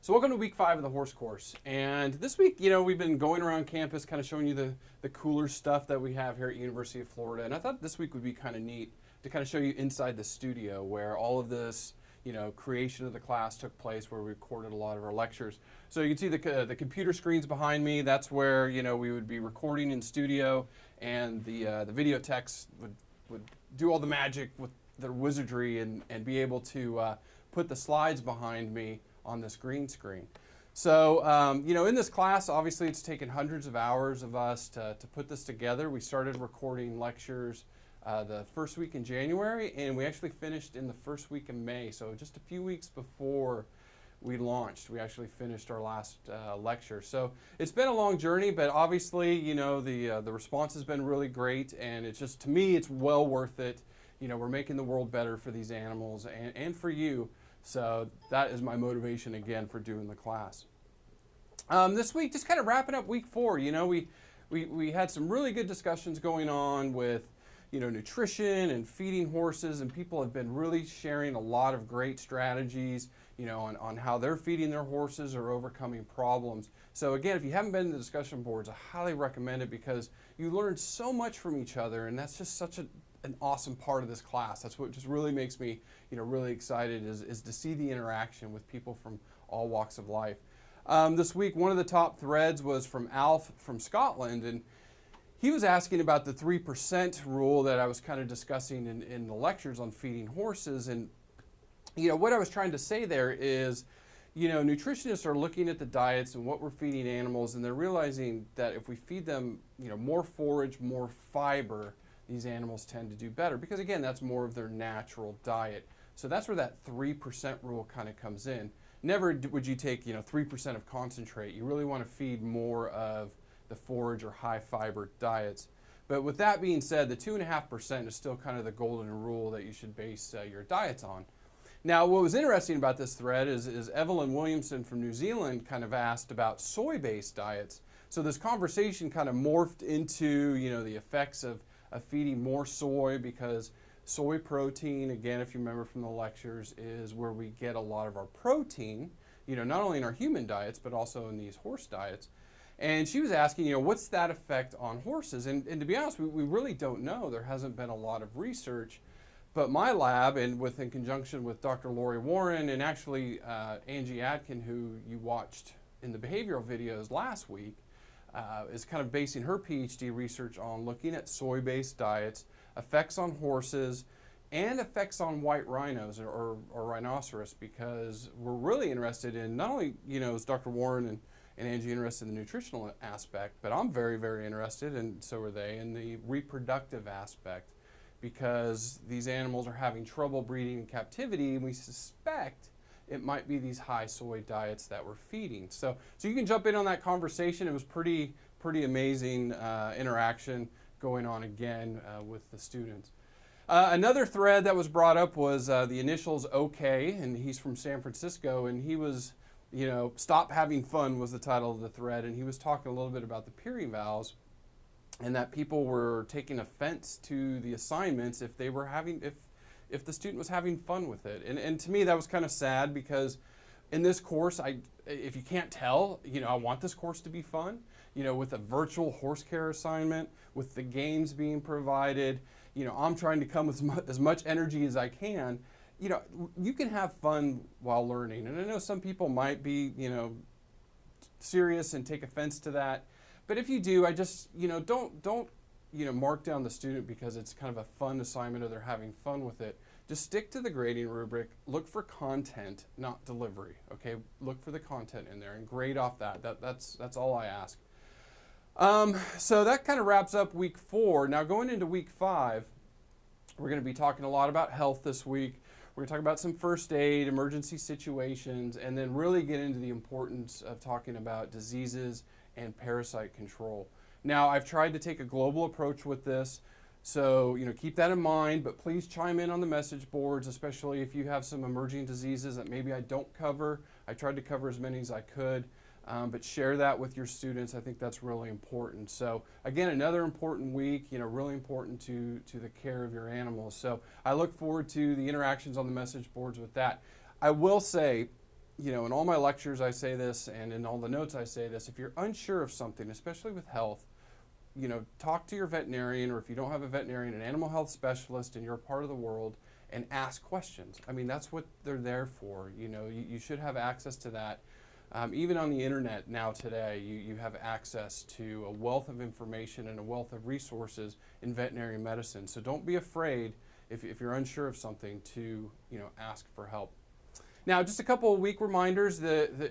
So welcome to week 5 of the horse course. And this week, we've been going around campus kind of showing you the cooler stuff that we have here at University of Florida. And I thought this week would be kind of neat to kind of show you inside the studio where all of this, creation of the class took place, where we recorded a lot of our lectures. So you can see the computer screens behind me. That's where, we would be recording in studio, and the video techs would do all the magic with their wizardry and be able to put the slides behind me on this green screen. So, in this class, obviously it's taken hundreds of hours of us to put this together. We started recording lectures the first week in January, and we actually finished in the first week of May. So just a few weeks before we launched, we actually finished our last lecture. So it's been a long journey, but obviously, the response has been really great, and it's just, to me, it's well worth it. We're making the world better for these animals and for you. So that is my motivation again for doing the class. This week, just kind of wrapping up week 4. We had some really good discussions going on with nutrition and feeding horses, and people have been really sharing a lot of great strategies on how they're feeding their horses or overcoming problems. So again, if you haven't been to the discussion boards, I highly recommend it because you learn so much from each other, and that's just such an awesome part of this class. That's what just really makes me really excited is to see the interaction with people from all walks of life. This week, one of the top threads was from Alf from Scotland, and he was asking about the 3% rule that I was kind of discussing in the lectures on feeding horses. And what I was trying to say there is nutritionists are looking at the diets and what we're feeding animals, and they're realizing that if we feed them more forage, more fiber, these animals tend to do better because, again, that's more of their natural diet. So that's where that 3% rule kind of comes in. Never would you take 3% of concentrate. You really want to feed more of the forage or high fiber diets. But with that being said, the 2.5% is still kind of the golden rule that you should base your diets on. Now, what was interesting about this thread is Evelyn Williamson from New Zealand kind of asked about soy-based diets. So this conversation kind of morphed into the effects of feeding more soy, because soy protein, again, if you remember from the lectures, is where we get a lot of our protein, not only in our human diets, but also in these horse diets. And she was asking, what's that effect on horses? And to be honest, we really don't know. There hasn't been a lot of research. But my lab, and in conjunction with Dr. Lori Warren and actually Angie Atkin, who you watched in the behavioral videos last week, is kind of basing her PhD research on looking at soy-based diets, effects on horses, and effects on white rhinos or rhinoceros, because we're really interested in, not only, is Dr. Warren and Angie interested in the nutritional aspect, but I'm very, very interested, and so are they, in the reproductive aspect, because these animals are having trouble breeding in captivity, and we suspect it might be these high soy diets that we're feeding. So you can jump in on that conversation. It was pretty amazing interaction going on again with the students. Another thread that was brought up was the initials OK, and he's from San Francisco, and he was, Stop Having Fun was the title of the thread, and he was talking a little bit about the peering vows, and that people were taking offense to the assignments if they were if the student was having fun with it. And to me, that was kind of sad, because in this course, if you can't tell, I want this course to be fun, with a virtual horse care assignment, with the games being provided, I'm trying to come with as much energy as I can. You can have fun while learning. And I know some people might be, serious and take offense to that. But if you do, I just, don't mark down the student because it's kind of a fun assignment or they're having fun with it. Just stick to the grading rubric. Look for content, not delivery. Okay, look for the content in there and grade off that. That's all I ask. So that kind of wraps up week 4. Now going into week 5, we're going to be talking a lot about health this week. We're going to talk about some first aid, emergency situations, and then really get into the importance of talking about diseases and parasite control. Now, I've tried to take a global approach with this, so keep that in mind, but please chime in on the message boards, especially if you have some emerging diseases that maybe I don't cover. I tried to cover as many as I could, but share that with your students. I think that's really important. So again, another important week, really important to the care of your animals. So I look forward to the interactions on the message boards with that. I will say, in all my lectures I say this, and in all the notes I say this, if you're unsure of something, especially with health, talk to your veterinarian, or if you don't have a veterinarian, an animal health specialist in your part of the world, and ask questions. I mean, that's what they're there for. You should have access to that. Even on the internet now today, you have access to a wealth of information and a wealth of resources in veterinary medicine. So don't be afraid if you're unsure of something to ask for help. Now, just a couple of week reminders.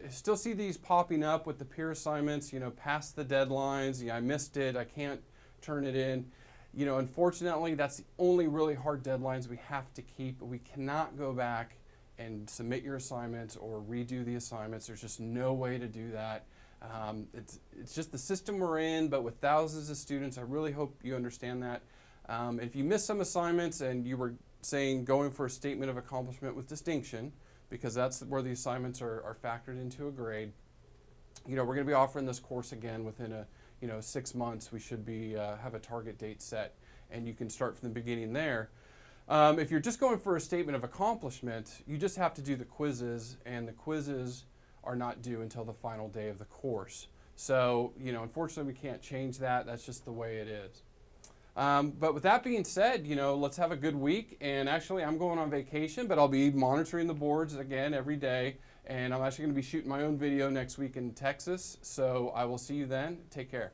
Still see these popping up with the peer assignments, past the deadlines. I missed it. I can't turn it in. Unfortunately, that's the only really hard deadlines we have to keep. We cannot go back and submit your assignments or redo the assignments. There's just no way to do that. It's just the system we're in, but with thousands of students, I really hope you understand that. If you missed some assignments and you were saying going for a statement of accomplishment with distinction, because that's where the assignments are factored into a grade. We're going to be offering this course again within 6 months. We should be have a target date set, and you can start from the beginning there. If you're just going for a statement of accomplishment, you just have to do the quizzes, and the quizzes are not due until the final day of the course. So, unfortunately, we can't change that. That's just the way it is. But with that being said, let's have a good week. And actually, I'm going on vacation, but I'll be monitoring the boards again every day. And I'm actually going to be shooting my own video next week in Texas. So I will see you then. Take care.